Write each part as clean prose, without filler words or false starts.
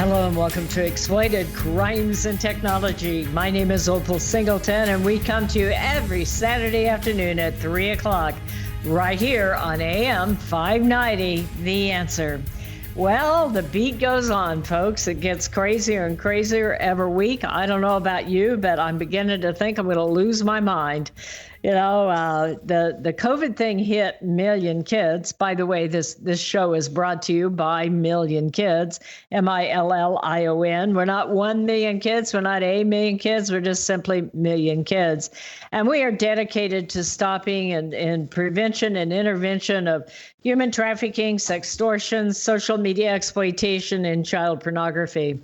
Hello and welcome to Exploited Crimes and Technology. My name is Opal Singleton, and we come to you every Saturday afternoon at 3 o'clock right here on AM 590, The Answer. Well, the beat goes on, folks. It gets crazier and crazier every week. I don't know about you, but I'm beginning to think I'm going to lose my mind. You know, the COVID thing hit million kids. By the way, this show is brought to you by Million Kids, MILLION. We're not 1 million kids. We're not a million kids. We're just simply million kids. And we are dedicated to stopping and prevention and intervention of human trafficking, sextortion, social media exploitation, and child pornography.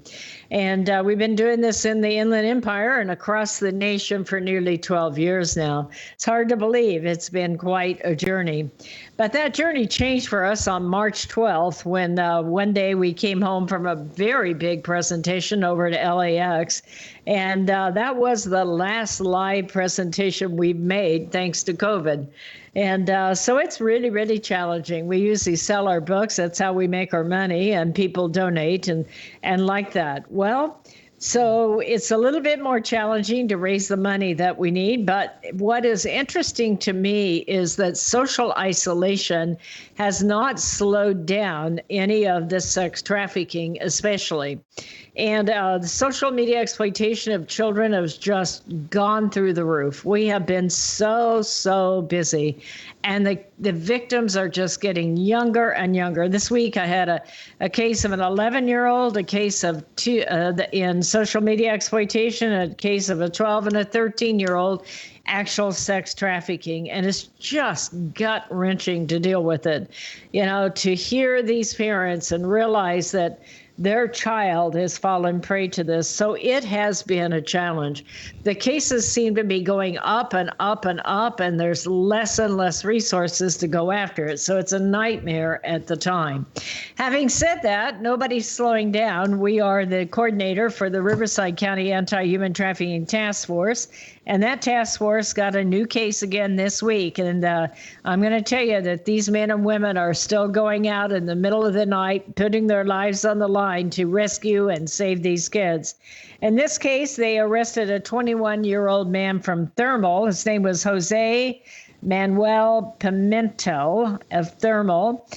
And we've been doing this in the Inland Empire and across the nation for nearly 12 years now. It's hard to believe. It's been quite a journey. But that journey changed for us on March 12th when one day we came home from a very big presentation over at LAX. And that was the last live presentation we've made thanks to COVID. And so it's really, really challenging. We usually sell our books. That's how we make our money, and people donate and like that. Well, so it's a little bit more challenging to raise the money that we need. But what is interesting to me is that social isolation has not slowed down any of the sex trafficking, especially. And the social media exploitation of children has just gone through the roof. We have been so busy. And the victims are just getting younger and younger. This week I had a case of an 11-year-old, a case of two in social media exploitation, a case of a 12 and a 13-year-old actual sex trafficking. And it's just gut-wrenching to deal with it. You know, to hear these parents and realize that their child has fallen prey to this. So it has been a challenge. The cases seem to be going up and up and up, and there's less and less resources to go after it. So it's a nightmare at the time. Having said that, nobody's slowing down. We are the coordinator for the Riverside County Anti-Human Trafficking Task Force. And that task force got a new case again this week. And I'm going to tell you that these men and women are still going out in the middle of the night, putting their lives on the line to rescue and save these kids. In this case, they arrested a 21-year-old man from Thermal. His name was Jose Manuel Pimentel of Thermal.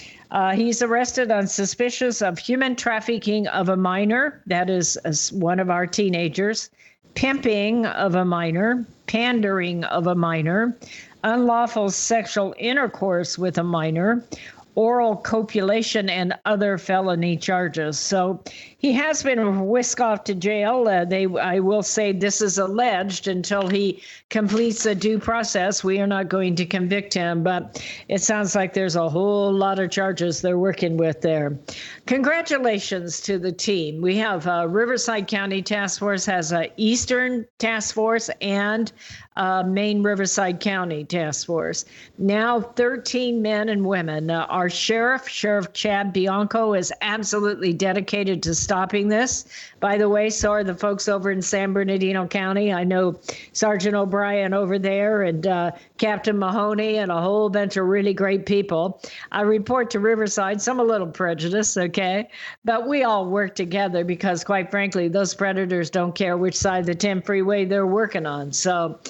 He's arrested on suspicion of human trafficking of a minor, that is one of our teenagers, pimping of a minor, pandering of a minor, unlawful sexual intercourse with a minor, oral copulation, and other felony charges. So he has been whisked off to jail. I will say this is alleged until he completes a due process. We are not going to convict him, but it sounds like there's a whole lot of charges they're working with there. Congratulations to the team. We have Riverside County Task Force has a Eastern Task Force and Main Riverside County Task Force. Now 13 men and women. Our Sheriff Chad Bianco, is absolutely dedicated to stopping this. By the way, so are the folks over in San Bernardino County. I know Sergeant O'Brien over there and Captain Mahoney and a whole bunch of really great people. I report to Riverside, some a little prejudice, okay? But we all work together because, quite frankly, those predators don't care which side of the 10 freeway they're working on. So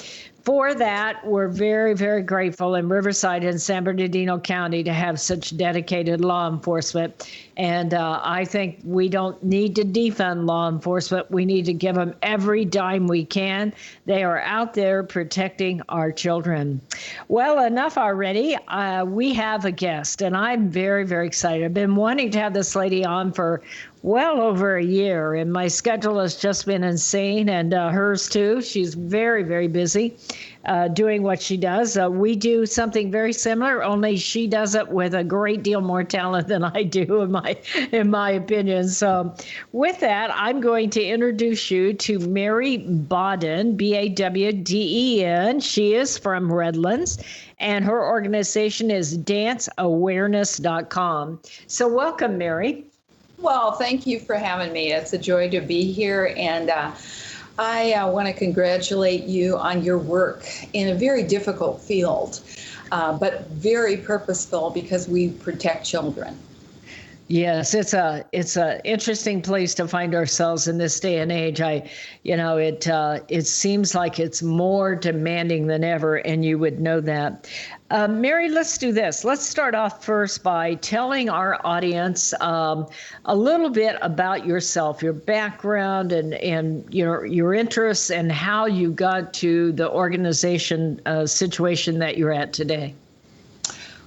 for that, we're very, very grateful in Riverside and San Bernardino County to have such dedicated law enforcement. And I think we don't need to defund law enforcement. We need to give them every dime we can. They are out there protecting our children. Well, enough already. We have a guest, and I'm very, very excited. I've been wanting to have this lady on for well over a year, and my schedule has just been insane, and hers too. She's very, very busy doing what she does. We do something very similar, only she does it with a great deal more talent than I do, in my opinion. So with that, I'm going to introduce you to Mary Bawden, Bawden. She is from Redlands, and her organization is danceawareness.com. So welcome, Mary. Well, thank you for having me. It's a joy to be here, and I want to congratulate you on your work in a very difficult field, but very purposeful because we protect children. Yes, it's a interesting place to find ourselves in this day and age. It seems like it's more demanding than ever, and you would know that. Mary, let's do this. Let's start off first by telling our audience a little bit about yourself, your background, and your interests, and how you got to the organization situation that you're at today.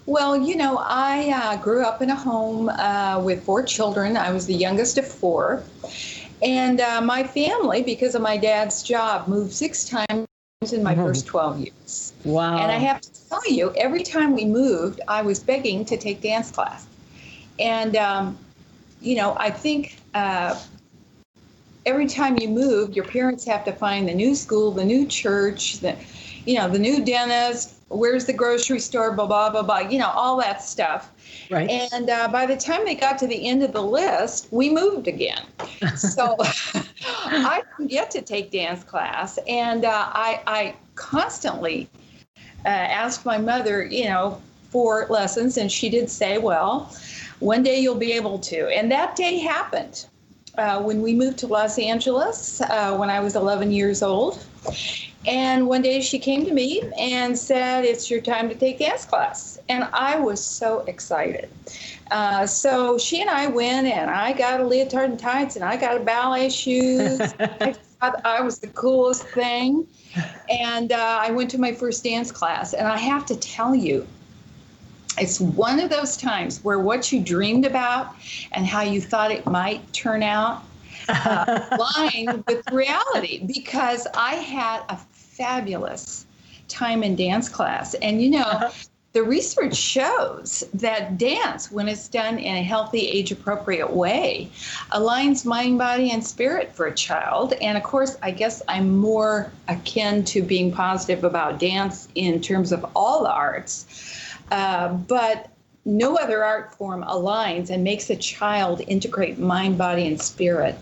Well, I grew up in a home with 4 children. I was the youngest of 4. And my family, because of my dad's job, moved 6 times in my first 12 years. Wow. And I have to tell you, every time we moved, I was begging to take dance class. And, I think every time you move, your parents have to find the new school, the new church, the new dentist, where's the grocery store, blah, blah, blah, blah, all that stuff. Right. And by the time they got to the end of the list, we moved again. So I didn't get to take dance class. And I constantly asked my mother, for lessons. And she did say, well, one day you'll be able to. And that day happened when we moved to Los Angeles when I was 11 years old. And one day she came to me and said, it's your time to take dance class. And I was so excited. So she and I went, and I got a leotard and tights, and I got a ballet shoes. I thought I was the coolest thing. And I went to my first dance class. And I have to tell you, it's one of those times where what you dreamed about and how you thought it might turn out aligned with reality, because I had a fabulous time in dance class. And the research shows that dance, when it's done in a healthy, age-appropriate way, aligns mind, body, and spirit for a child. And of course, I guess I'm more akin to being positive about dance in terms of all the arts. But no other art form aligns and makes a child integrate mind, body, and spirit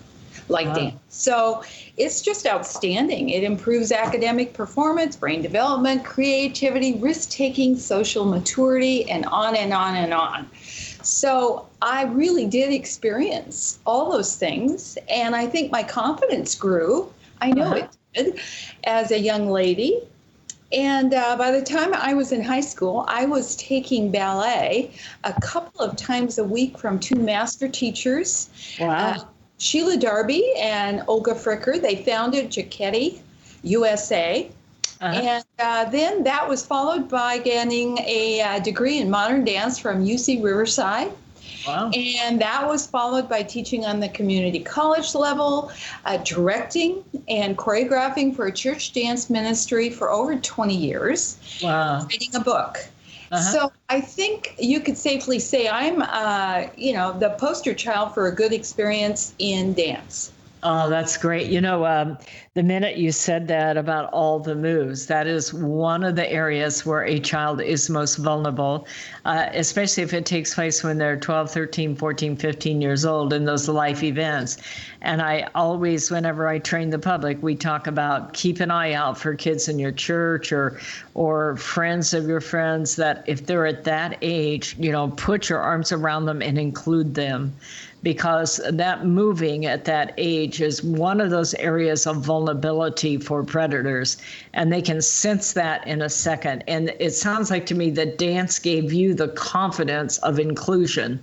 like dance. So it's just outstanding. It improves academic performance, brain development, creativity, risk-taking, social maturity, and on and on and on. So I really did experience all those things, and I think my confidence grew. I know it did, as a young lady. And by the time I was in high school, I was taking ballet a couple of times a week from 2 master teachers. Wow. Sheila Darby and Olga Fricker. They founded Giacchetti USA. And then that was followed by getting a degree in modern dance from UC Riverside. Wow. And that was followed by teaching on the community college level, directing and choreographing for a church dance ministry for over 20 years. Wow. Writing a book. So I think you could safely say I'm, the poster child for a good experience in dance. Oh, that's great. The minute you said that about all the moves, that is one of the areas where a child is most vulnerable, especially if it takes place when they're 12, 13, 14, 15 years old in those life events. And I always, whenever I train the public, we talk about keep an eye out for kids in your church or friends of your friends, that if they're at that age, put your arms around them and include them. Because that moving at that age is one of those areas of vulnerability for predators, and they can sense that in a second. And it sounds like to me that dance gave you the confidence of inclusion,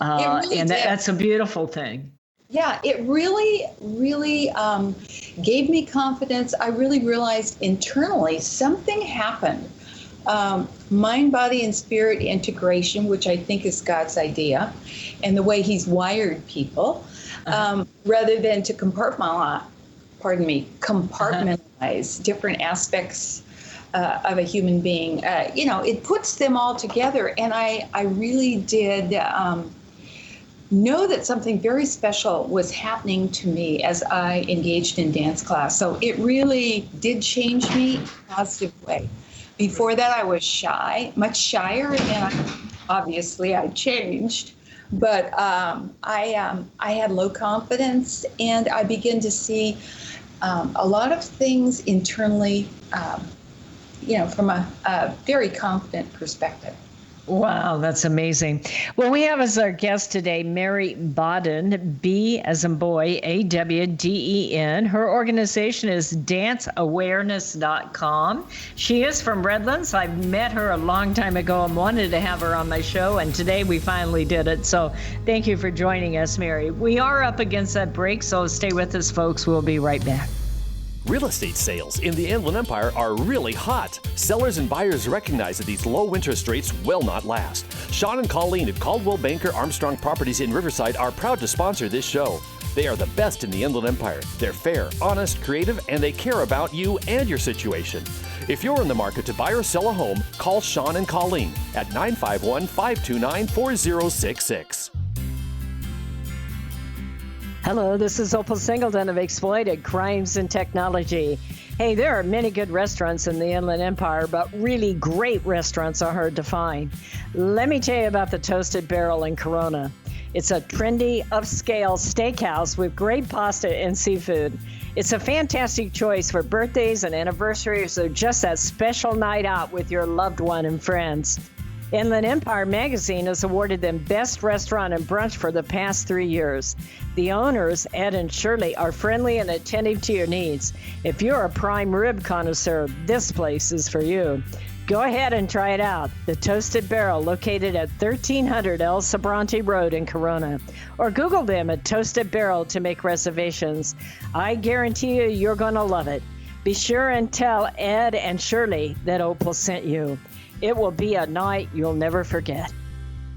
and that's a beautiful thing. Yeah, it really, really gave me confidence. I really realized internally something happened. Mind, body, and spirit integration, which I think is God's idea, and the way He's wired people, rather than to compartmentalize different aspects of a human being. It puts them all together, and I really did know that something very special was happening to me as I engaged in dance class. So it really did change me in a positive way. Before that, I was shy, much shyer, and obviously I changed. But I had low confidence, and I began to see a lot of things internally, from a very confident perspective. Wow, that's amazing. Well, we have as our guest today Mary Bawden, B as in boy, AWDEN. Her organization is danceawareness.com. She is from Redlands. I met her a long time ago and wanted to have her on my show, and today we finally did it. So thank you for joining us, Mary. We are up against that break, so stay with us, folks. We'll be right back. Real estate sales in the Inland Empire are really hot. Sellers and buyers recognize that these low interest rates will not last. Sean and Colleen at Caldwell Banker Armstrong Properties in Riverside are proud to sponsor this show. They are the best in the Inland Empire. They're fair, honest, creative, and they care about you and your situation. If you're in the market to buy or sell a home, call Sean and Colleen at 951-529-4066. Hello, this is Opal Singleton of Exploited Crimes and Technology. Hey, there are many good restaurants in the Inland Empire, but really great restaurants are hard to find. Let me tell you about the Toasted Barrel in Corona. It's a trendy, upscale steakhouse with great pasta and seafood. It's a fantastic choice for birthdays and anniversaries or just that special night out with your loved one and friends. Inland Empire magazine has awarded them Best Restaurant and Brunch for the past 3 years. The owners, Ed and Shirley, are friendly and attentive to your needs. If you're a prime rib connoisseur, this place is for you. Go ahead and try it out. The Toasted Barrel, located at 1300 El Sobrante Road in Corona. Or Google them at Toasted Barrel to make reservations. I guarantee you're going to love it. Be sure and tell Ed and Shirley that Opal sent you. It will be a night you'll never forget.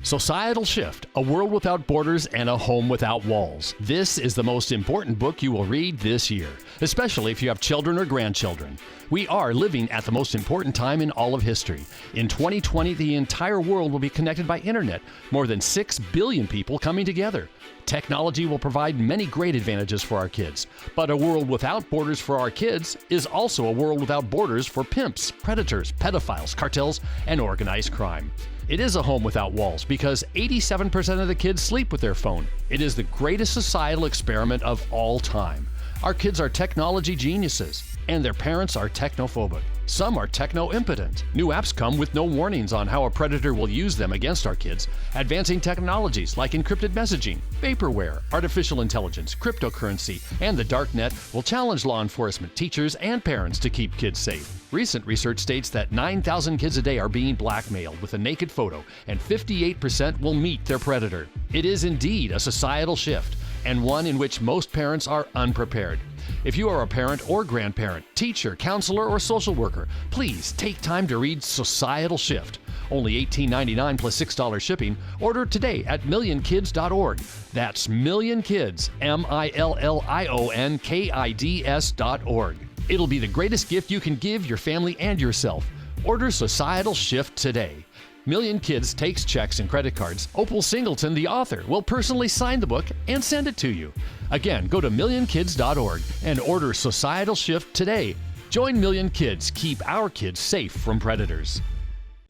Societal Shift, A World Without Borders and a Home Without Walls. This is the most important book you will read this year, especially if you have children or grandchildren. We are living at the most important time in all of history. In 2020, the entire world will be connected by internet, more than 6 billion people coming together. Technology will provide many great advantages for our kids, but a world without borders for our kids is also a world without borders for pimps, predators, pedophiles, cartels, and organized crime. It is a home without walls because 87% of the kids sleep with their phone. It is the greatest societal experiment of all time. Our kids are technology geniuses, and their parents are technophobic. Some are techno-impotent. New apps come with no warnings on how a predator will use them against our kids. Advancing technologies like encrypted messaging, vaporware, artificial intelligence, cryptocurrency, and the dark net will challenge law enforcement, teachers, and parents to keep kids safe. Recent research states that 9,000 kids a day are being blackmailed with a naked photo, and 58% will meet their predator. It is indeed a societal shift, and one in which most parents are unprepared. If you are a parent or grandparent, teacher, counselor, or social worker, please take time to read Societal Shift. Only $18.99 plus $6 shipping. Order today at millionkids.org. That's millionkids, millionkids.org. It'll be the greatest gift you can give your family and yourself. Order Societal Shift today. Million Kids takes checks and credit cards. Opal Singleton, the author, will personally sign the book and send it to you. Again, go to millionkids.org and order Societal Shift today. Join Million Kids. Keep our kids safe from predators.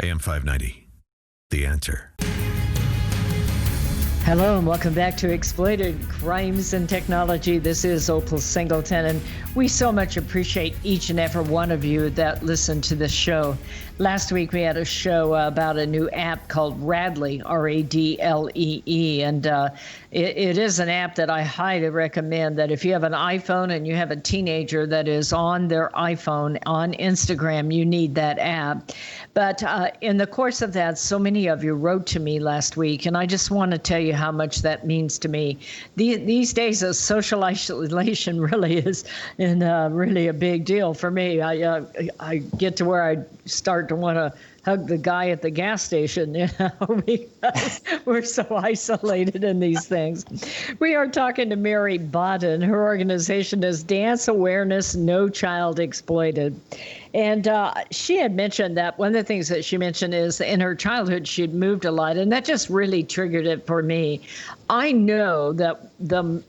AM 590, The Answer. Hello and welcome back to Exploited Crimes and Technology. This is Opal Singleton, and we so much appreciate each and every one of you that listen to this show. Last week we had a show about a new app called Radlee, R-A-D-L-E-E, and it is an app that I highly recommend. That if you have an iPhone and you have a teenager that is on their iPhone on Instagram, you need that app. But in the course of that, so many of you wrote to me last week, and I just want to tell you how much that means to me. These days, social isolation really is really a big deal for me. I get to where I start to want to hug the guy at the gas station, because we're so isolated in these things. We are talking to Mary Bawden. Her organization is Dance Awareness, No Child Exploited. And she had mentioned that one of the things that she mentioned is in her childhood, she'd moved a lot, and that just really triggered it for me. I know that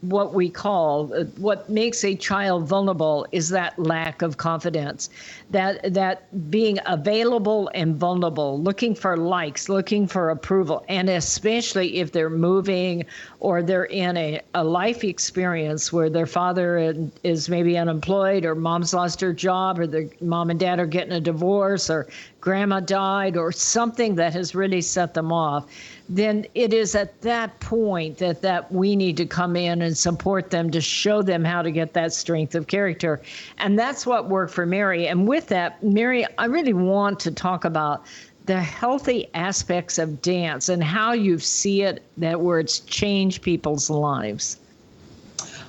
what makes a child vulnerable is that lack of confidence, that being available and vulnerable, looking for likes, looking for approval, and especially if they're moving or they're in a life experience where their father is maybe unemployed, or mom's lost her job, or their mom and dad are getting a divorce, or grandma died or something that has really set them off, then it is at that point that we need to come in and support them to show them how to get that strength of character. And that's what worked for Mary. And with that, Mary, I really want to talk about the healthy aspects of dance and how you see it, that where it's changed people's lives.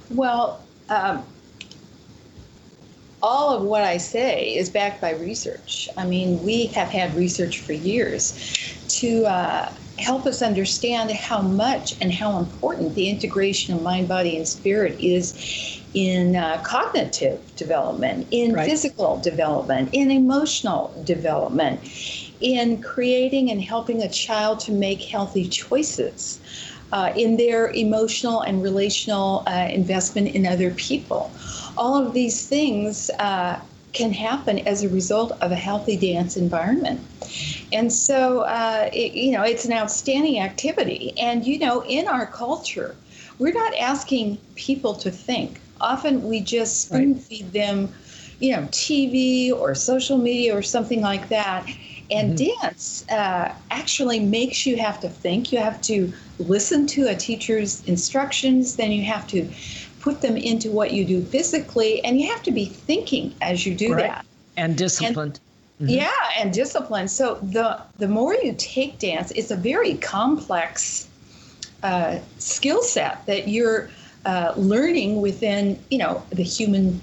Well, all of what I say is backed by research. I mean, we have had research for years to help us understand how much and how important the integration of mind, body, and spirit is in cognitive development, in physical development, in emotional development, in creating and helping a child to make healthy choices, in their emotional and relational investment in other people. All of these things can happen as a result of a healthy dance environment. And so, it's an outstanding activity. And, in our culture, we're not asking people to think. Often we just spoon feed them, TV or social media or something like that. And dance actually makes you have to think. You have to listen to a teacher's instructions. Then you have to put them into what you do physically. And you have to be thinking as you do that. And disciplined. Yeah, and disciplined. So the more you take dance, it's a very complex skill set that you're learning within, the human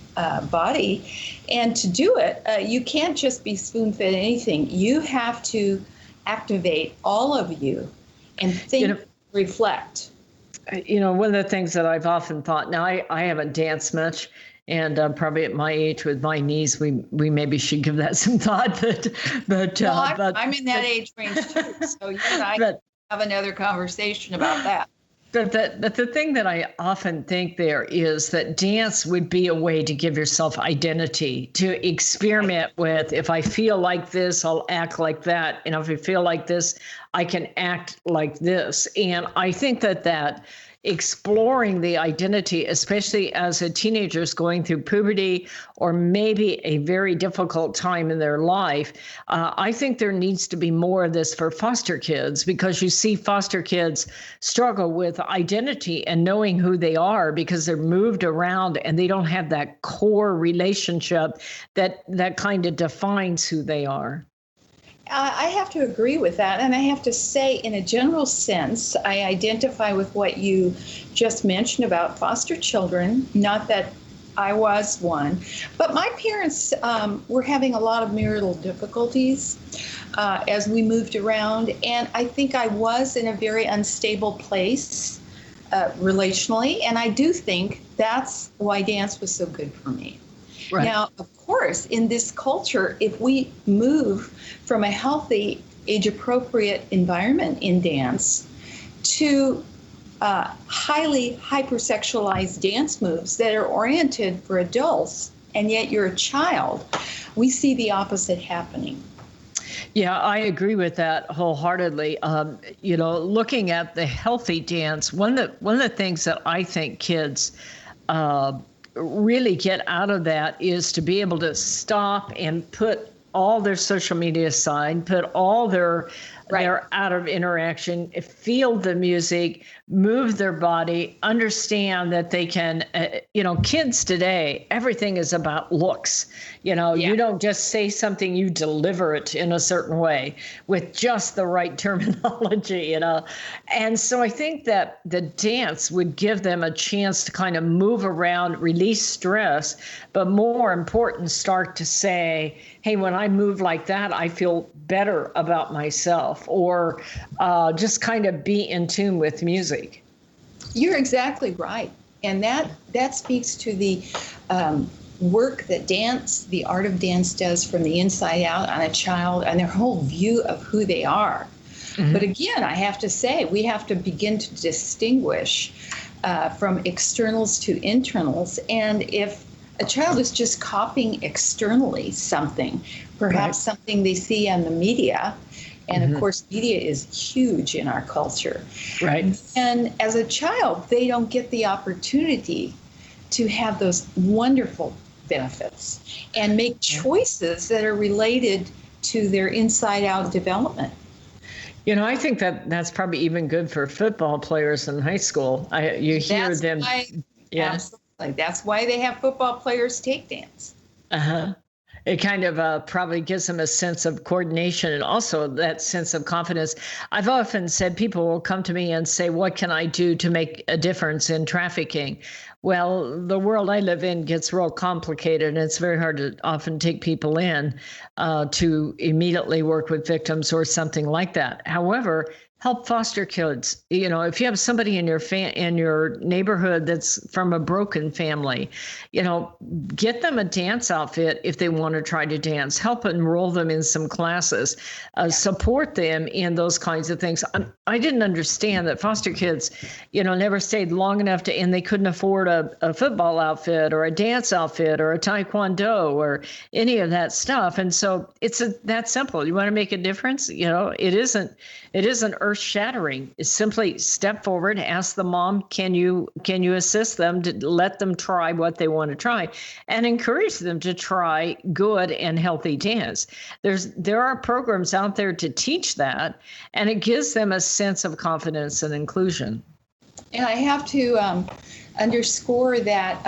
body. And to do it, you can't just be spoon-fed anything. You have to activate all of you and think, reflect. One of the things that I've often thought, now I haven't danced much, and probably at my age with my knees, we maybe should give that some thought. But I'm in that age range too, so you and I can have another conversation about that. But the thing that I often think there is that dance would be a way to give yourself identity, to experiment with, if I feel like this, I'll act like that. And if I feel like this, I can act like this. And I think that exploring the identity, especially as a teenager is going through puberty or maybe a very difficult time in their life, I think there needs to be more of this for foster kids, because you see foster kids struggle with identity and knowing who they are because they're moved around and they don't have that core relationship that kind of defines who they are. I have to agree with that. And I have to say, in a general sense, I identify with what you just mentioned about foster children. Not that I was one, but my parents were having a lot of marital difficulties as we moved around. And I think I was in a very unstable place relationally. And I do think that's why dance was so good for me. Right. Now, of course, in this culture, if we move from a healthy, age-appropriate environment in dance to highly hypersexualized dance moves that are oriented for adults, and yet you're a child, we see the opposite happening. Yeah, I agree with that wholeheartedly. Looking at the healthy dance, one of the things that I think kids really get out of that is to be able to stop and put all their social media aside, put all their out of interaction, feel the music, move their body, understand that they can, kids today, everything is about looks. You don't just say something, you deliver it in a certain way with just the right terminology, And so I think that the dance would give them a chance to kind of move around, release stress, but more important, start to say, hey, when I move like that, I feel better about myself, or just kind of be in tune with music. You're exactly right. And that speaks to the work that dance, the art of dance, does from the inside out on a child and their whole view of who they are. Mm-hmm. But again, I have to say, we have to begin to distinguish from externals to internals. And if a child is just copying externally something, perhaps something they see on the media, and of course, media is huge in our culture. Right. And as a child, they don't get the opportunity to have those wonderful benefits and make choices that are related to their inside out development. You know, I think that that's probably even good for football players in high school. You hear That's them. why, Yeah. absolutely. That's why they have football players take dance. Uh-huh. It kind of probably gives them a sense of coordination and also that sense of confidence. I've often said people will come to me and say, what can I do to make a difference in trafficking? Well, the world I live in gets real complicated, and it's very hard to often take people in to immediately work with victims or something like that. However, help foster kids. You know, if you have somebody in your neighborhood that's from a broken family, you know, get them a dance outfit if they want to try to dance. Help enroll them in some classes. Support them in those kinds of things. I didn't understand that foster kids, you know, never stayed long enough and they couldn't afford a football outfit or a dance outfit or a taekwondo or any of that stuff. And so it's that simple. You want to make a difference? You know, it isn't earth-shattering. It's simply step forward, ask the mom, can you assist them to let them try what they want to try, and encourage them to try good and healthy dance. There are programs out there to teach that, and it gives them a sense of confidence and inclusion. And I have to underscore that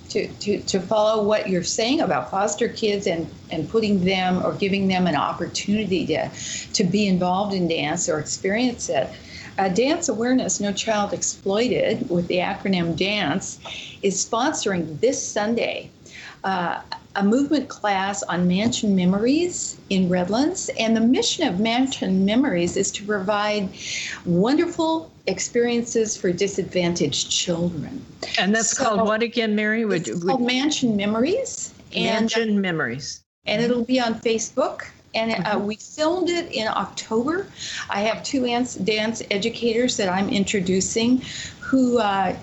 to follow what you're saying about foster kids and putting them or giving them an opportunity to be involved in dance or experience it. Dance Awareness, No Child Exploited, with the acronym DANCE, is sponsoring this Sunday a movement class on Mansion Memories in Redlands. And the mission of Mansion Memories is to provide wonderful experiences for disadvantaged children. And that's called what again, Mary? It's called Mansion Memories. Mansion Memories. And it'll be on Facebook. And we filmed it in October. I have two dance educators that I'm introducing who have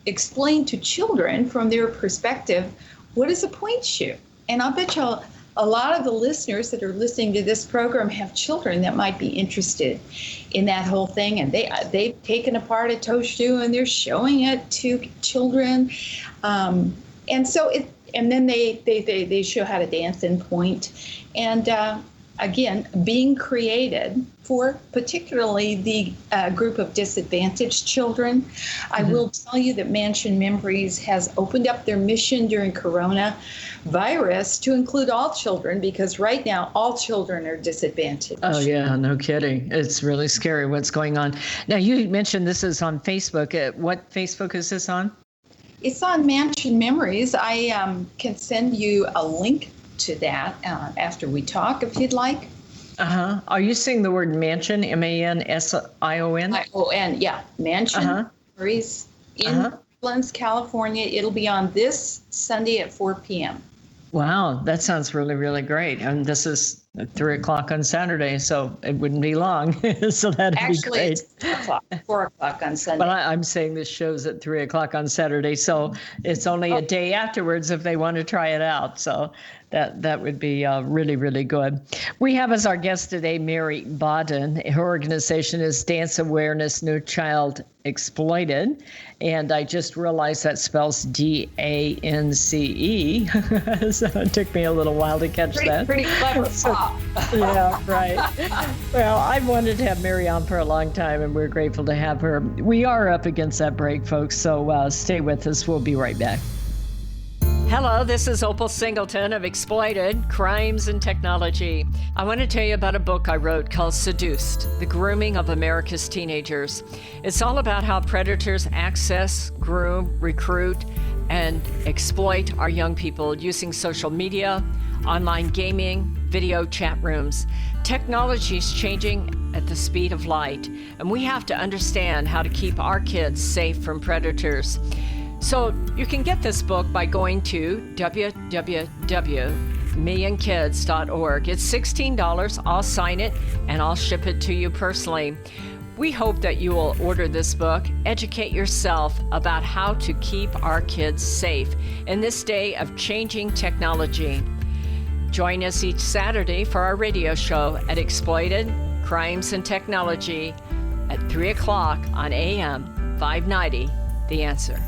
explained to children from their perspective, what is a point shoe? And I'll bet you a lot of the listeners that are listening to this program have children that might be interested in that whole thing. And they've taken apart a toe shoe and they're showing it to children. And then they show how to dance in point. And again, being created for particularly the group of disadvantaged children. I will tell you that Mansion Memories has opened up their mission during coronavirus to include all children, because right now all children are disadvantaged. Oh, yeah, no kidding. It's really scary what's going on. Now, you mentioned this is on Facebook. What Facebook is this on? It's on Mansion Memories. I can send you a link to that after we talk, if you'd like. Are you saying the word mansion, Mansion? I-O-N, yeah. Mansion Memories in Redlands, California. It'll be on this Sunday at 4 p.m. Wow, that sounds really, really great. And this is at 3 o'clock on Saturday, so it wouldn't be long. So that'd be great. It's 4 o'clock on Sunday. But I'm saying this show's at 3 o'clock on Saturday, so it's only a day afterwards if they want to try it out. So that would be really, really good. We have as our guest today Mary Bodden. Her organization is Dance Awareness, No Child Exploited. And I just realized that spells DANCE. So it took me a little while to catch that. Pretty clever. Yeah, right. Well, I've wanted to have Mary on for a long time, and we're grateful to have her. We are up against that break, folks, so stay with us. We'll be right back. Hello, this is Opal Singleton of Exploited, Crimes and Technology. I want to tell you about a book I wrote called Seduced, The Grooming of America's Teenagers. It's all about how predators access, groom, recruit, and exploit our young people using social media, online gaming, video chat rooms. Technology is changing at the speed of light, and we have to understand how to keep our kids safe from predators. So you can get this book by going to www.millionkids.org. It's $16. I'll sign it and I'll ship it to you personally. We hope that you will order this book, educate yourself about how to keep our kids safe in this day of changing technology. Join us each Saturday for our radio show at Exploited, Crimes and Technology at 3 o'clock on AM 590, The Answer.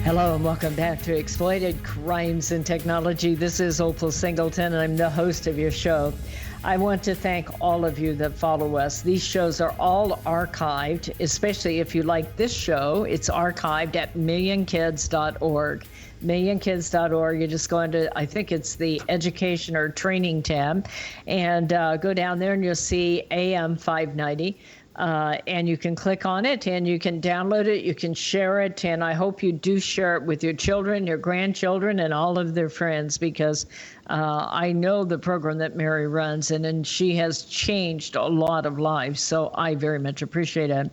Hello and welcome back to Exploited Crimes and Technology. This is Opal Singleton and I'm the host of your show. I want to thank all of you that follow us. These shows are all archived, especially if you like this show. It's archived at millionkids.org. Millionkids.org. You just go into, I think it's the education or training tab, and go down there and you'll see AM 590. And you can click on it and you can download it, you can share it, and I hope you do share it with your children, your grandchildren, and all of their friends, because I know the program that Mary runs, and she has changed a lot of lives, so I very much appreciate it.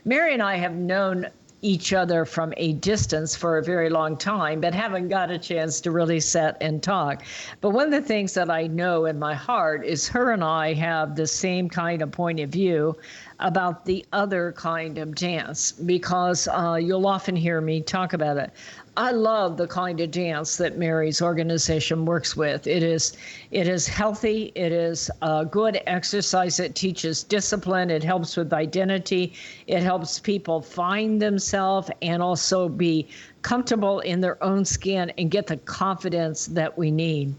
Mary and I have known each other from a distance for a very long time, but haven't got a chance to really sit and talk. But one of the things that I know in my heart is her and I have the same kind of point of view about the other kind of dance, because you'll often hear me talk about it. I love the kind of dance that Mary's organization works with. It is healthy. It is good exercise. It teaches discipline. It helps with identity. It helps people find themselves and also be comfortable in their own skin and get the confidence that we need.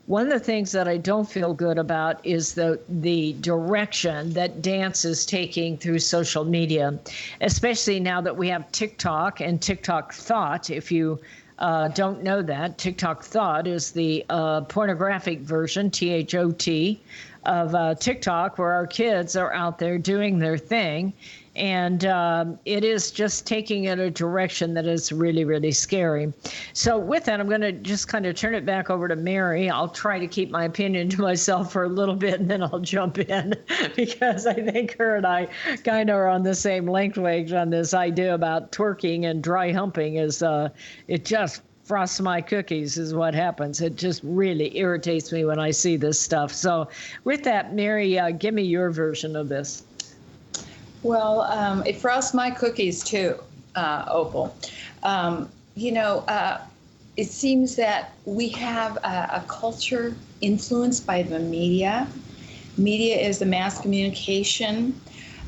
One of the things that I don't feel good about is the direction that dance is taking through social media, especially now that we have TikTok and TikTok Thought. If you don't know that, TikTok Thought is the pornographic version, THOT, of TikTok, where our kids are out there doing their thing. And it is just taking it a direction that is really, really scary. So with that, I'm going to just kind of turn it back over to Mary. I'll try to keep my opinion to myself for a little bit, and then I'll jump in, because I think her and I kind of are on the same length on this idea about twerking and dry humping. It just frosts my cookies is what happens. It just really irritates me when I see this stuff. So with that, Mary, give me your version of this. Well, it frosts my cookies too, Opal. It seems that we have a culture influenced by the media. Media is the mass communication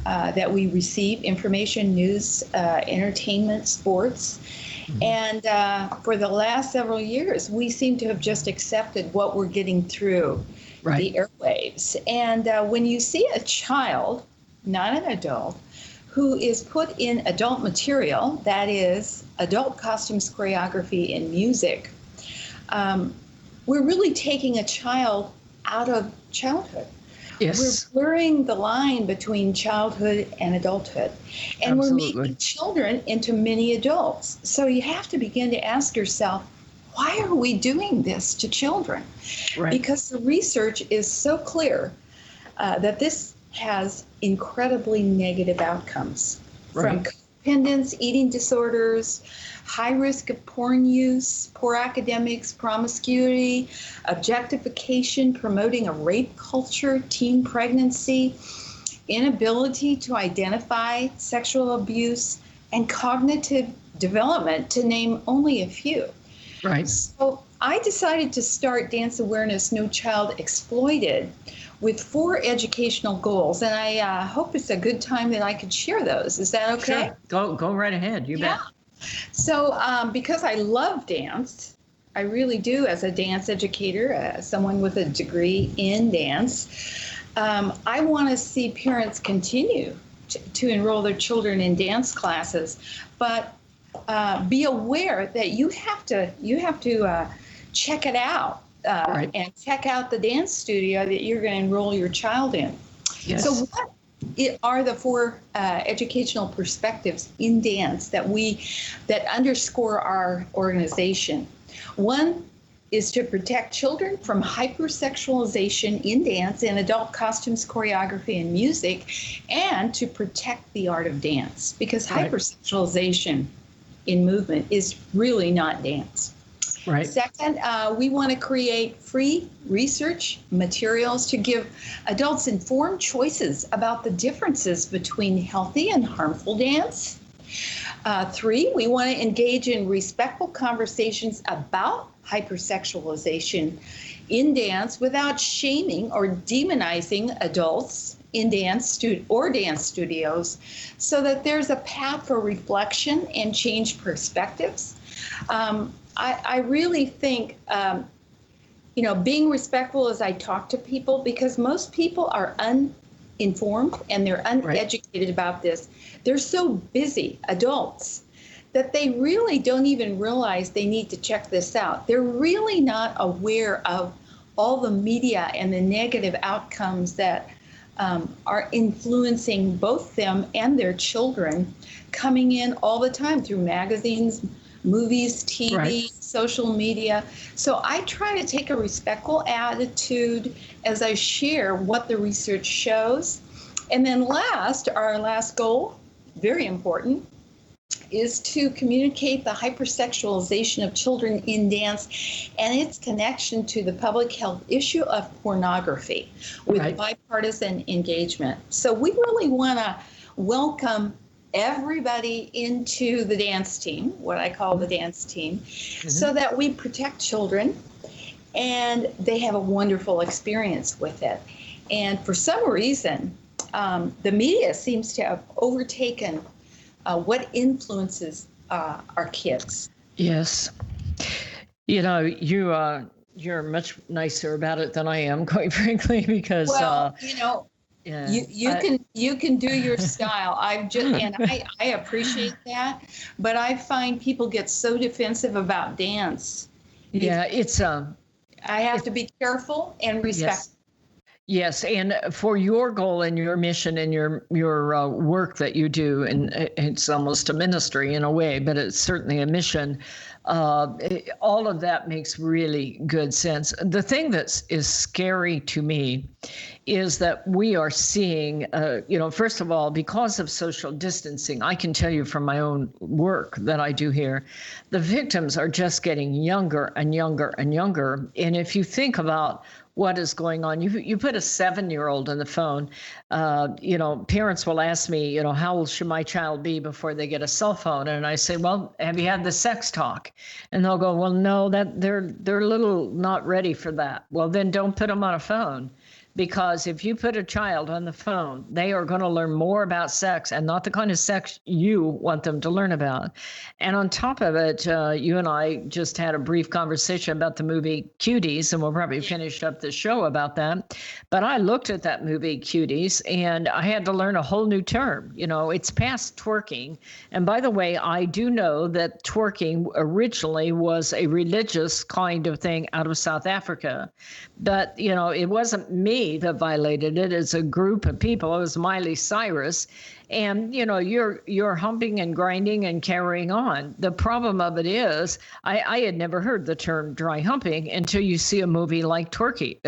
that we receive, information, news, entertainment, sports. Mm-hmm. And for the last several years, we seem to have just accepted what we're getting through the airwaves. And when you see a child, not an adult, who is put in adult material, that is adult costumes, choreography, and music, we're really taking a child out of childhood. Yes. We're blurring the line between childhood and adulthood. And Absolutely. We're making children into mini adults. So you have to begin to ask yourself, why are we doing this to children? Right. Because the research is so clear that this has incredibly negative outcomes, from codependence, eating disorders, high risk of porn use, poor academics, promiscuity, objectification, promoting a rape culture, teen pregnancy, inability to identify sexual abuse, and cognitive development, to name only a few. Right. So I decided to start Dance Awareness No Child Exploited with 4 educational goals, and I hope it's a good time that I could share those. Is that okay? Sure. Go right ahead. You bet. So because I love dance, I really do, as a dance educator, someone with a degree in dance, I want to see parents continue to enroll their children in dance classes, but be aware that you have to check it out. And check out the dance studio that you're going to enroll your child in. Yes. So what are the 4 educational perspectives in dance that underscore our organization? One is to protect children from hypersexualization in dance and adult costumes, choreography, and music, and to protect the art of dance, because hypersexualization in movement is really not dance. Right. Second, we want to create free research materials to give adults informed choices about the differences between healthy and harmful dance. 3, we want to engage in respectful conversations about hypersexualization in dance without shaming or demonizing adults in dance studios, so that there's a path for reflection and change perspectives. I really think, being respectful as I talk to people, because most people are uninformed and they're uneducated about this. They're so busy, adults, that they really don't even realize they need to check this out. They're really not aware of all the media and the negative outcomes that are influencing both them and their children, coming in all the time through magazines, movies, TV, social media. So I try to take a respectful attitude as I share what the research shows. And then our last goal, very important, is to communicate the hypersexualization of children in dance and its connection to the public health issue of pornography with bipartisan engagement. So we really want to welcome everybody into the dance team, what I call the dance team, so that we protect children and they have a wonderful experience with it. And for some reason, the media seems to have overtaken what influences our kids. Yes. You're much nicer about it than I am, quite frankly, because you can do your style. I appreciate that, but I find people get so defensive about dance. Yeah, I have to be careful and respectful. Yes, and for your goal and your mission and your work that you do, and it's almost a ministry in a way, but it's certainly a mission. All of that makes really good sense. The thing that is scary to me is that we are seeing, first of all, because of social distancing, I can tell you from my own work that I do here, the victims are just getting younger and younger and younger. And if you think about what is going on, you put a 7-year-old on the phone, parents will ask me, how old should my child be before they get a cell phone? And I say, well, have you had the sex talk? And they'll go, well, no, that they're a little not ready for that. Well, then don't put them on a phone. Because if you put a child on the phone, they are going to learn more about sex and not the kind of sex you want them to learn about. And on top of it, you and I just had a brief conversation about the movie Cuties, and we'll probably finish up the show about that. But I looked at that movie Cuties, and I had to learn a whole new term. It's past twerking. And by the way, I do know that twerking originally was a religious kind of thing out of South Africa. But, it wasn't me that violated it. It's a group of people. It was Miley Cyrus. And, you're humping and grinding and carrying on. The problem of it is I had never heard the term dry humping until you see a movie like Cuties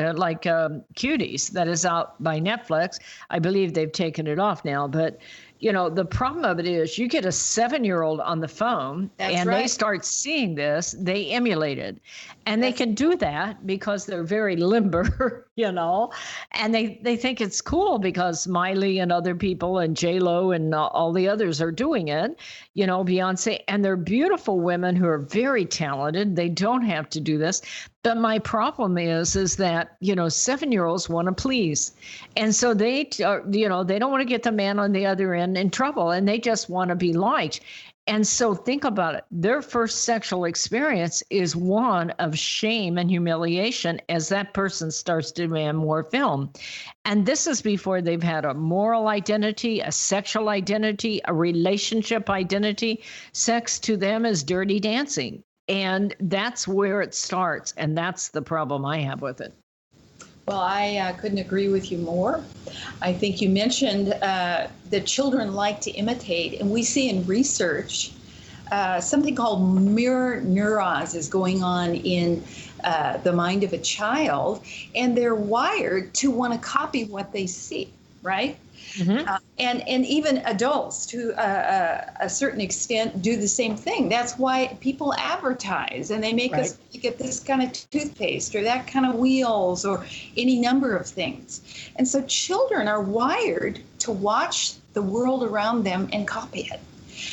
that is out by Netflix. I believe they've taken it off now, but the problem of it is you get a 7-year-old on the phone they start seeing this, they emulate it. And they can do that because they're very limber, and they think it's cool because Miley and other people and J-Lo and all the others are doing it, Beyonce, and they're beautiful women who are very talented. They don't have to do this. But my problem is that, 7-year-olds want to please. And so they don't want to get the man on the other end in trouble, and they just want to be liked. And so think about it. Their first sexual experience is one of shame and humiliation as that person starts to demand more film. And this is before they've had a moral identity, a sexual identity, a relationship identity. Sex to them is dirty dancing. And that's where it starts. And that's the problem I have with it. Well, I couldn't agree with you more. I think you mentioned that children like to imitate, and we see in research something called mirror neurons is going on in the mind of a child, and they're wired to want to copy what they see, right? Mm-hmm. And even adults to a certain extent do the same thing. That's why people advertise and they make us get this kind of toothpaste or that kind of wheels or any number of things. And so children are wired to watch the world around them and copy it.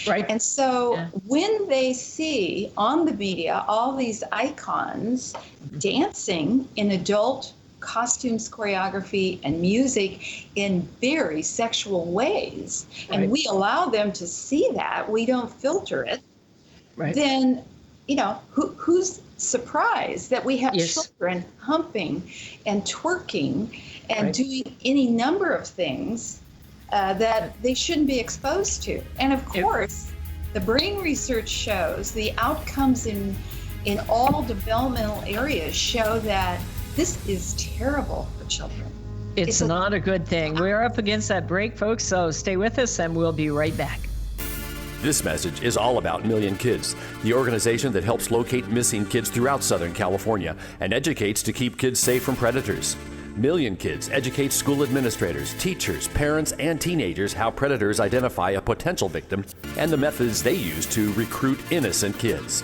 Right. And so when they see on the media all these icons dancing in adult costumes, choreography, and music in very sexual ways, and we allow them to see that, we don't filter it, then who's surprised that we have Yes. children humping and twerking and Right. doing any number of things that they shouldn't be exposed to? And of course, the brain research shows the outcomes in all developmental areas show that this is terrible for children. It's not a good thing. We're up against that break, folks, so stay with us and we'll be right back. This message is all about Million Kids, the organization that helps locate missing kids throughout Southern California and educates to keep kids safe from predators. Million Kids educates school administrators, teachers, parents, and teenagers how predators identify a potential victim and the methods they use to recruit innocent kids.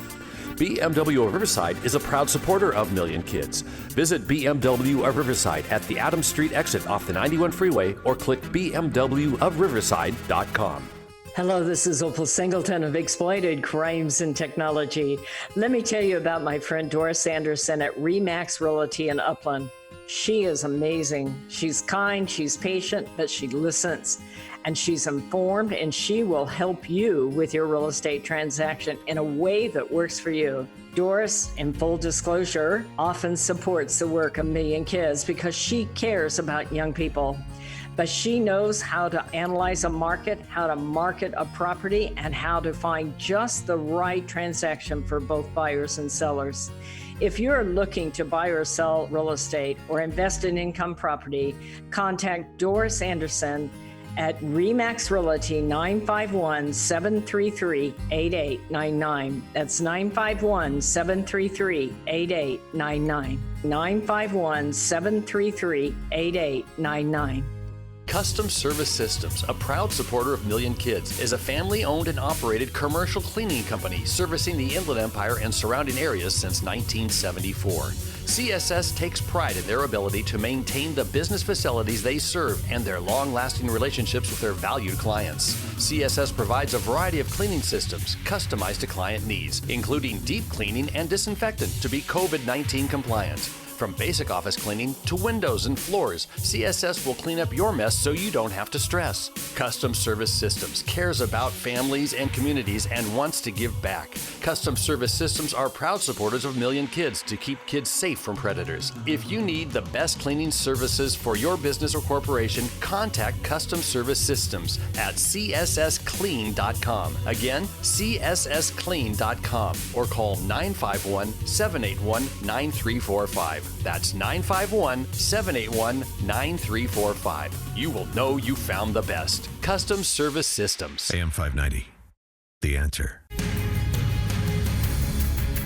BMW of Riverside is a proud supporter of Million Kids. Visit BMW of Riverside at the Adams Street exit off the 91 freeway or click bmwofriverside.com. Hello, this is Opal Singleton of Exploited Crimes and Technology. Let me tell you about my friend Doris Anderson at Remax Realty in Upland. She is amazing. She's kind, she's patient, but she listens. And she's informed, and she will help you with your real estate transaction in a way that works for you. Doris, in full disclosure, often supports the work of Million Kids because she cares about young people. But she knows how to analyze a market, how to market a property, and how to find just the right transaction for both buyers and sellers. If you're looking to buy or sell real estate or invest in income property, contact Doris Anderson at Remax Realty 951-733-8899. That's 951-733-8899. 951-733-8899. Custom Service Systems, a proud supporter of Million Kids, is a family-owned and operated commercial cleaning company servicing the Inland Empire and surrounding areas since 1974. CSS takes pride in their ability to maintain the business facilities they serve and their long-lasting relationships with their valued clients. CSS provides a variety of cleaning systems customized to client needs, including deep cleaning and disinfectant to be COVID-19 compliant. From basic office cleaning to windows and floors, CSS will clean up your mess so you don't have to stress. Custom Service Systems cares about families and communities and wants to give back. Custom Service Systems are proud supporters of Million Kids to keep kids safe from predators. If you need the best cleaning services for your business or corporation, contact Custom Service Systems at cssclean.com. Again, cssclean.com or call 951-781-9345. That's 951-781-9345. You will know you found the best. Custom Service Systems. AM 590. The Answer.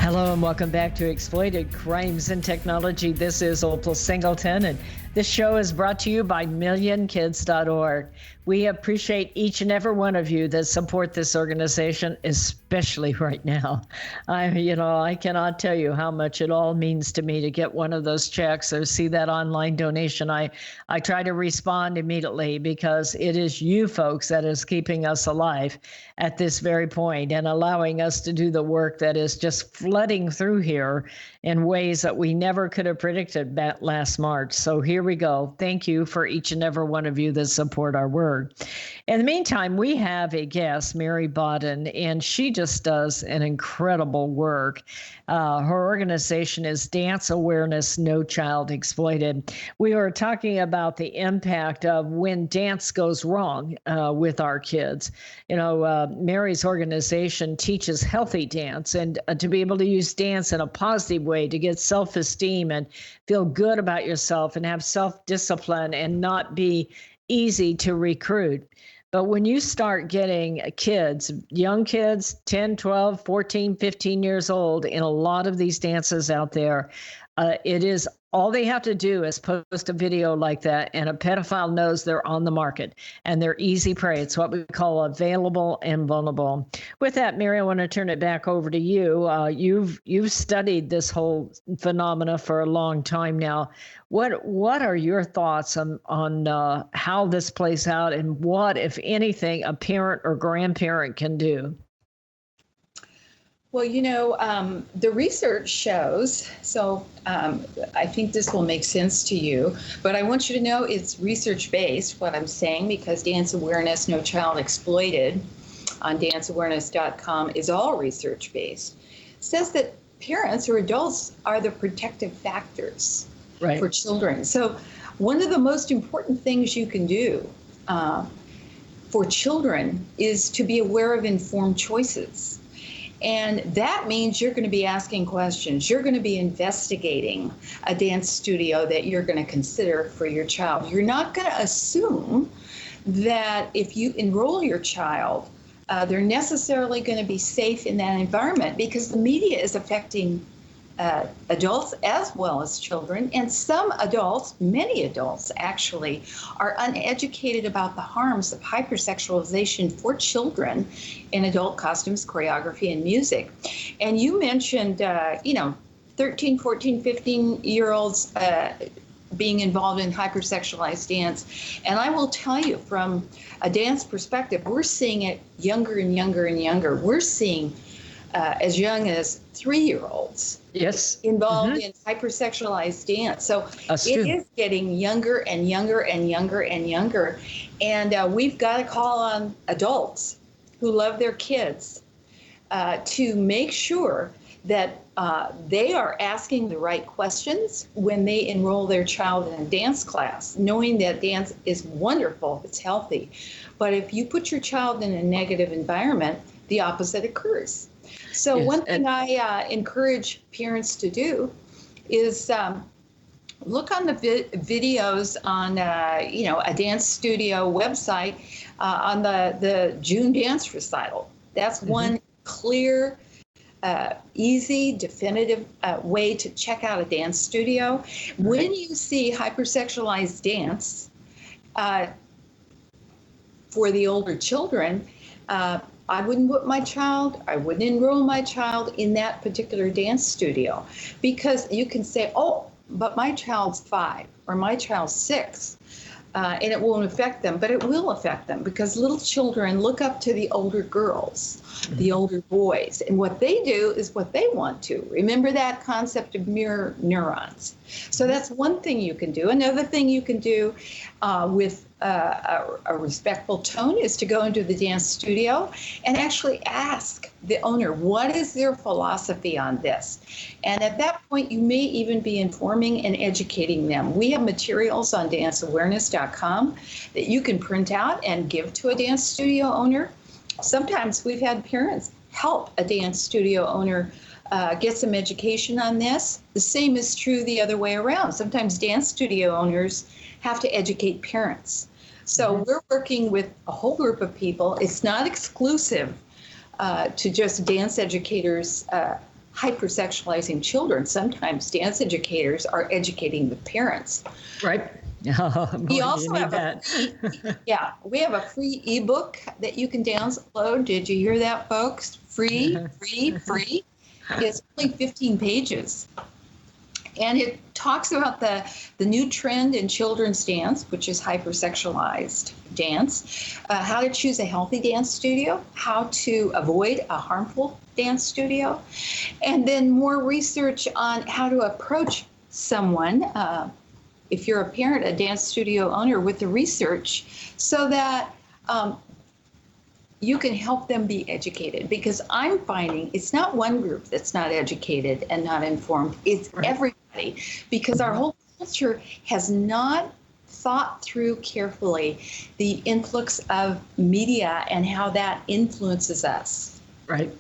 Hello and welcome back to Exploited Crimes and Technology. This is Opal Singleton, and this show is brought to you by MillionKids.org. We appreciate each and every one of you that support this organization, especially right now. I cannot tell you how much it all means to me to get one of those checks or see that online donation. I try to respond immediately because it is you folks that is keeping us alive at this very point and allowing us to do the work that is just flooding through here in ways that we never could have predicted back last March. So here we go. Thank you for each and every one of you that support our work. In the meantime, we have a guest, Mary Bodden, and she just does an incredible work. Her organization is Dance Awareness No Child Exploited. We were talking about the impact of when dance goes wrong with our kids. Mary's organization teaches healthy dance and to be able to use dance in a positive way to get self-esteem and feel good about yourself and have self-discipline and not be easy to recruit. But when you start getting kids, young kids, 10, 12, 14, 15 years old, in a lot of these dances out there, it is all they have to do is post a video like that, and a pedophile knows they're on the market and they're easy prey. It's what we call available and vulnerable. With that, Mary, I want to turn it back over to you. You've studied this whole phenomena for a long time now. What are your thoughts on how this plays out and what, if anything, a parent or grandparent can do? Well, the research shows, so I think this will make sense to you, but I want you to know it's research-based, what I'm saying, because Dance Awareness No Child Exploited on danceawareness.com is all research-based. says that parents or adults are the protective factors for children. So one of the most important things you can do for children is to be aware of informed choices. And that means you're going to be asking questions. You're going to be investigating a dance studio that you're going to consider for your child. You're not going to assume that if you enroll your child, they're necessarily going to be safe in that environment, because the media is affecting adults as well as children. And some adults, many adults actually, are uneducated about the harms of hypersexualization for children in adult costumes, choreography, and music. And you mentioned, 13, 14, 15-year-olds being involved in hypersexualized dance. And I will tell you, from a dance perspective, we're seeing it younger and younger and younger. We're seeing as young as 3-year-olds involved in hypersexualized dance. So it is getting younger and younger and younger and younger. And we've got to call on adults who love their kids to make sure that they are asking the right questions when they enroll their child in a dance class, knowing that dance is wonderful, it's healthy. But if you put your child in a negative environment, the opposite occurs. So one thing I encourage parents to do is look on the videos on a dance studio website on the June dance recital. That's one clear, easy, definitive way to check out a dance studio. When you see hypersexualized dance for the older children, I wouldn't I wouldn't enroll my child in that particular dance studio, because you can say, oh, but my child's 5 or my child's 6. And it won't affect them, but it will affect them, because little children look up to the older girls, the older boys, and what they do is what they want to. Remember that concept of mirror neurons. So that's one thing you can do. Another thing you can do with a respectful tone is to go into the dance studio and actually ask the owner, what is their philosophy on this? And at that point, you may even be informing and educating them. We have materials on danceawareness.com that you can print out and give to a dance studio owner. Sometimes we've had parents help a dance studio owner get some education on this. The same is true the other way around. Sometimes dance studio owners have to educate parents. So we're working with a whole group of people. It's not exclusive to just dance educators hypersexualizing children. Sometimes dance educators are educating the parents. Right. We also have we have a free ebook that you can download. Did you hear that, folks? Free. It's only 15 pages. And it talks about the new trend in children's dance, which is hypersexualized dance, how to choose a healthy dance studio, how to avoid a harmful dance studio, and then more research on how to approach someone, if you're a parent, a dance studio owner, with the research so that you can help them be educated. Because I'm finding it's not one group that's not educated and not informed, it's everybody. Because our whole culture has not thought through carefully the influx of media and how that influences us. Right.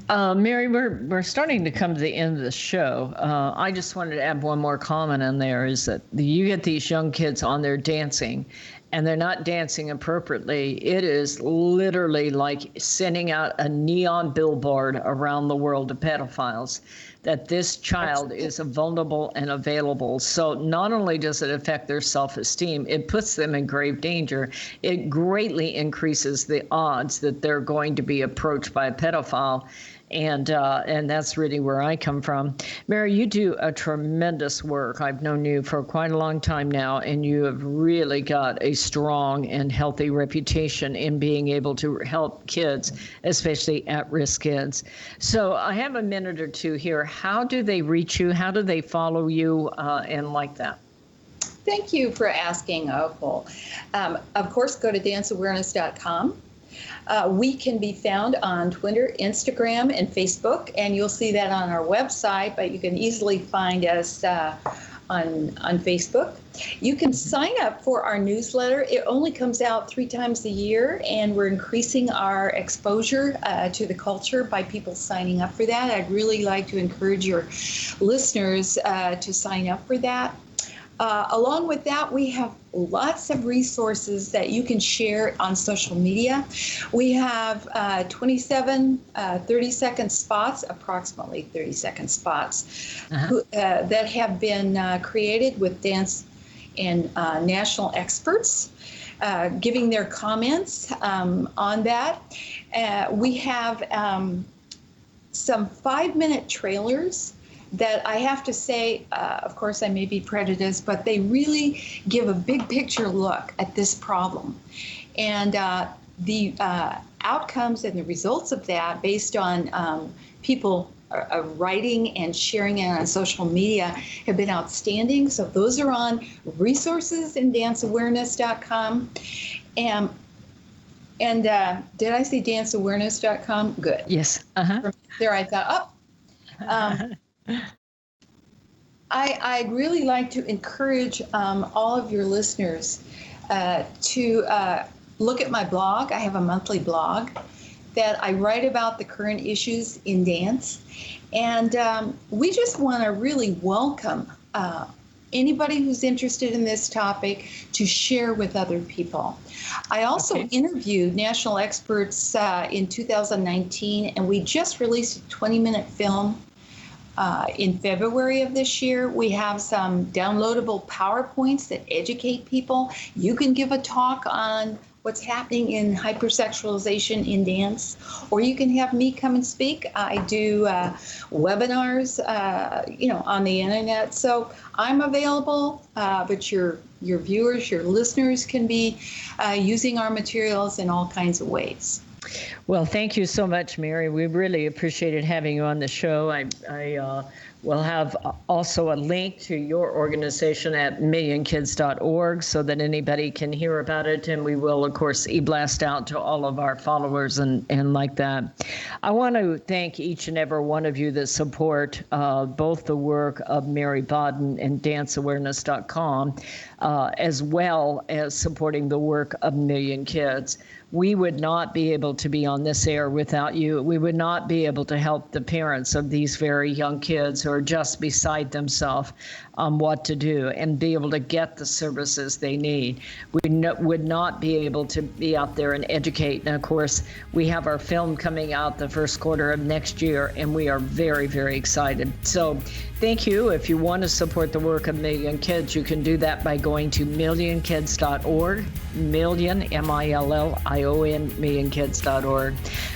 Mary, we're starting to come to the end of the show. I just wanted to add one more comment in there, is that you get these young kids on there dancing, and they're not dancing appropriately. It is literally like sending out a neon billboard around the world to pedophiles that this child is vulnerable and available. So not only does it affect their self-esteem, it puts them in grave danger. It greatly increases the odds that they're going to be approached by a pedophile. And that's really where I come from. Mary, you do a tremendous work. I've known you for quite a long time now, and you have really got a strong and healthy reputation in being able to help kids, especially at-risk kids. So I have a minute or two here. How do they reach you? How do they follow you and like that? Thank you for asking, Opal. Of course, go to danceawareness.com. We can be found on Twitter, Instagram, and Facebook, and you'll see that on our website, but you can easily find us on Facebook. You can sign up for our newsletter. It only comes out 3 times a year, and we're increasing our exposure to the culture by people signing up for that. I'd really like to encourage your listeners to sign up for that. Along with that, we have lots of resources that you can share on social media. We have 27 30-second spots, approximately 30-second spots, that have been created with dance and national experts giving their comments on that. We have some 5-minute trailers that I have to say, of course, I may be prejudiced, but they really give a big picture look at this problem. And the outcomes and the results of that, based on people writing and sharing it on social media, have been outstanding. So those are on resources in danceawareness.com. And did I say danceawareness.com? Good. Yes. From there I thought, I'd really like to encourage all of your listeners to look at my blog. I have a monthly blog that I write about the current issues in dance. And we just want to really welcome anybody who's interested in this topic to share with other people. I also interviewed national experts in 2019, and we just released a 20-minute film in February of this year. We have some downloadable PowerPoints that educate people. You can give a talk on what's happening in hypersexualization in dance, or you can have me come and speak. I do webinars, on the internet. So I'm available, but your viewers, your listeners can be using our materials in all kinds of ways. Well, thank you so much, Mary. We really appreciated having you on the show. I will have also a link to your organization at millionkids.org so that anybody can hear about it. And we will, of course, e-blast out to all of our followers and like that. I want to thank each and every one of you that support both the work of Mary Bodden and danceawareness.com, as well as supporting the work of Million Kids. We would not be able to be on this air without you. We would not be able to help the parents of these very young kids who are just beside themselves on what to do and be able to get the services they need. We would not be able to be out there and educate. And of course, we have our film coming out the first quarter of next year, and we are very, very excited. So thank you. If you want to support the work of Million Kids, you can do that by going to millionkids.org, million, M-I-L-L-I-O-N, millionkids.org.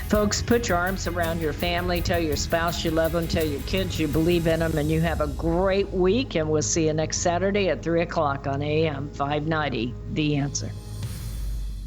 Folks, put your arms around your family, tell your spouse you love them, tell your kids you believe in them, and you have a great week, and we'll see you next Saturday at 3 o'clock on AM 590, The Answer.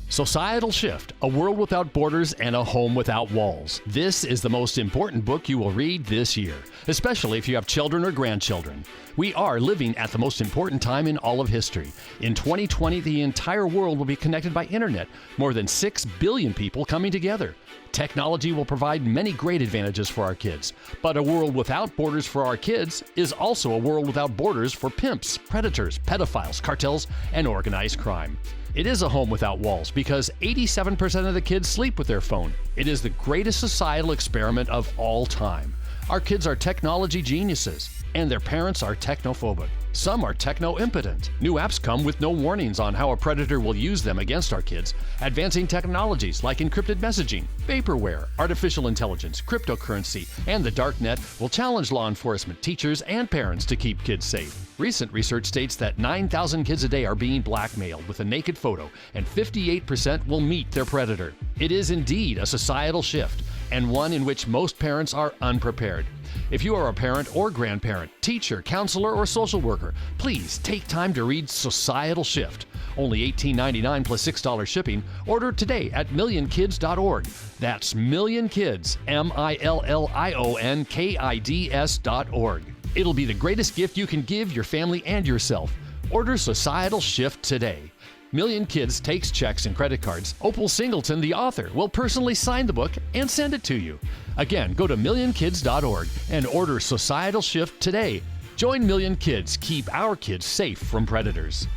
Societal Shift, A World Without Borders and a Home Without Walls. This is the most important book you will read this year, especially if you have children or grandchildren. We are living at the most important time in all of history. In 2020, the entire world will be connected by internet, more than 6 billion people coming together. Technology will provide many great advantages for our kids, but a world without borders for our kids is also a world without borders for pimps, predators, pedophiles, cartels, and organized crime. It is a home without walls because 87% of the kids sleep with their phone. It is the greatest societal experiment of all time. Our kids are technology geniuses, and their parents are technophobic. Some are techno-impotent. New apps come with no warnings on how a predator will use them against our kids. Advancing technologies like encrypted messaging, vaporware, artificial intelligence, cryptocurrency, and the dark net will challenge law enforcement, teachers, and parents to keep kids safe. Recent research states that 9,000 kids a day are being blackmailed with a naked photo, and 58% will meet their predator. It is indeed a societal shift, and one in which most parents are unprepared. If you are a parent or grandparent, teacher, counselor, or social worker, please take time to read Societal Shift. Only $18.99 plus $6 shipping. Order today at millionkids.org. That's Million Kids, millionkids.org. It'll be the greatest gift you can give your family and yourself. Order Societal Shift today. Million Kids takes checks and credit cards. Opal Singleton, the author, will personally sign the book and send it to you. Again, go to millionkids.org and order Societal Shift today. Join Million Kids. Keep our kids safe from predators.